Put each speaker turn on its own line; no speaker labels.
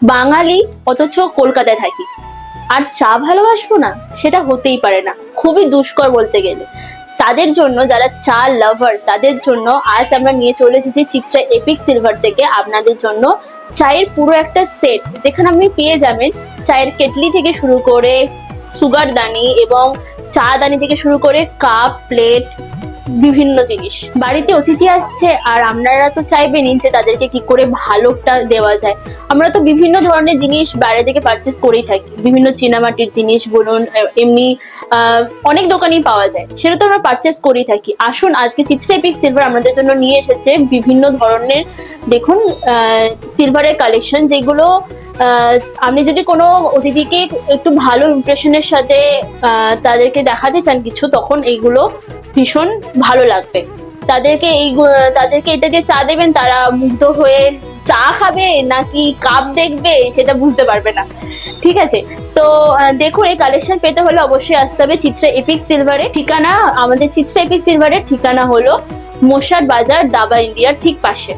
বাঙালি অথচ কলকাতায় থাকি আর চা ভালোবাসবো না, সেটা হতেই পারে না। খুবই দুষ্কর বলতে গেলে। তাদের জন্য, যারা চা লাভার, তাদের জন্য আজ আমরা নিয়ে চলে এসেছি চিত্রা এপিক সিলভার থেকে আপনাদের জন্য চায়ের পুরো একটা সেট, যেখানে আপনি পেয়ে যাবেন চায়ের কেটলি থেকে শুরু করে সুগার দানি এবং চা দানি থেকে শুরু করে কাপ, প্লেট, বিভিন্ন জিনিস। বাড়িতে অতিথি আসছে আর আপনারা তো চাইবেনই যে তাদেরকে কি করে ভালোটা দেওয়া যায়। আমরা তো বিভিন্ন ধরনের জিনিস বাইরে থেকে পারচেস করেই থাকি, বিভিন্ন চীনামাটির জিনিস বলুন, এমনি অনেক দোকানেই পাওয়া যায়, সেটা তো আমরা পারচেস করেই থাকি। আসুন, আজকে চিত্রা এপিক সিলভার আমাদের জন্য নিয়ে এসেছে বিভিন্ন ধরনের, দেখুন, সিলভারের কালেকশন, যেগুলো আপনি যদি কোনো অতিথিকে একটু ভালো ইমপ্রেশনের সাথে তাদেরকে দেখাতে চান কিছু, তখন এইগুলো ভীষণ ভালো লাগবে। তাদেরকে এটা দিয়ে চা দেবেন, তারা মুগ্ধ হয়ে চা খাবে নাকি কাপ দেখবে সেটা বুঝতে পারবে না। ঠিক আছে, তো দেখুন, এই কালেকশন পেতে হলে অবশ্যই আসতে হবে চিত্রা এপিক সিলভারে। ঠিকানা, আমাদের চিত্রা এপিক সিলভারের ঠিকানা হলো মোশাট বাজার, দাবা ইন্ডিয়ার ঠিক পাশে।